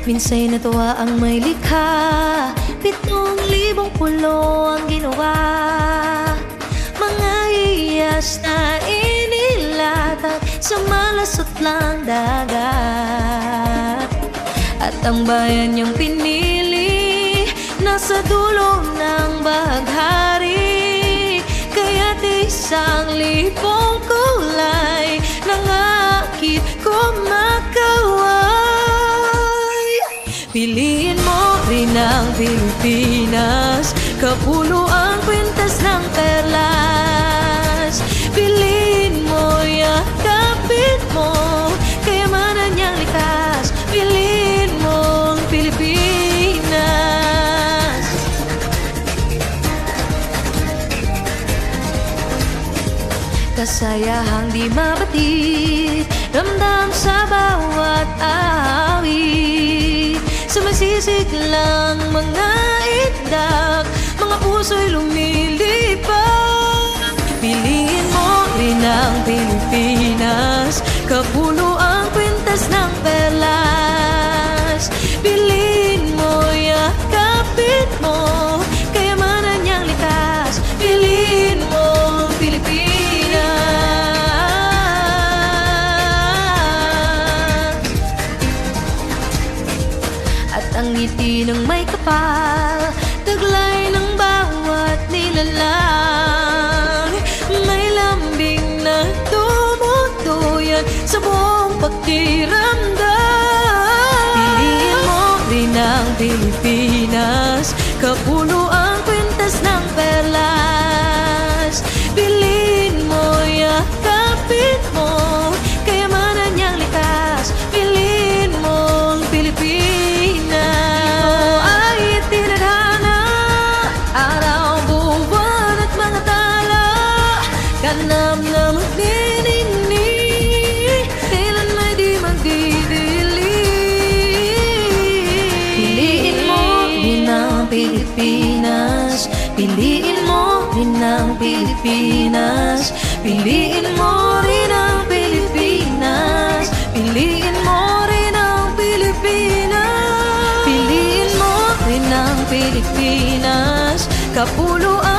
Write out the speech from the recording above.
Minsa'y natuwa ang may likha, 7,000 pulo ang ginawa. Mga hiyas na inilatag sa malasot lang dagat. At ang bayan niyang pinili nasa dulo ng bahaghari. Kaya't 1,000 kulay nangakit kumakaway. Piliin mo rin ang Pilipinas, kapulo ang kwintas ng perlas. Piliin mo, yakapin mo, kayamanan niyang likas. Piliin mo ang Pilipinas. Kasayahang di mabatid, ramdam sa bawat awit. Sumasiglang mga itak, mga puso'y lumilipad. Piliin mo rin ang Pilipinas, kapulo ang kwintas ng perlas. Piliin mo, yakapin mo, kayamanan niyang likas. Piliin mo ang Pilipinas. At ang ngiti ng may kapal, taglay ng bawat nilalang. May lambing na tumutuyan sa buong pakiramdam. Piliin mo rin ang Pilipinas, kapulo ang kwintas ng perlas. Piliin mo, yakapin mo, kayamanan niyang likas. Piliin mo ang Pilipinas. Ito ay tinadhana, araw, buwan at mga tala. Kanam na magniningning, kailan may di magdidilim. Piliin mo rin ang Pilipinas, piliin mo rin ang Pilipinas. Piliin mo rin ang Pilipinas, piliin mo rin ang Pilipinas. Piliin mo rin ang Pilipinas, kapulo ang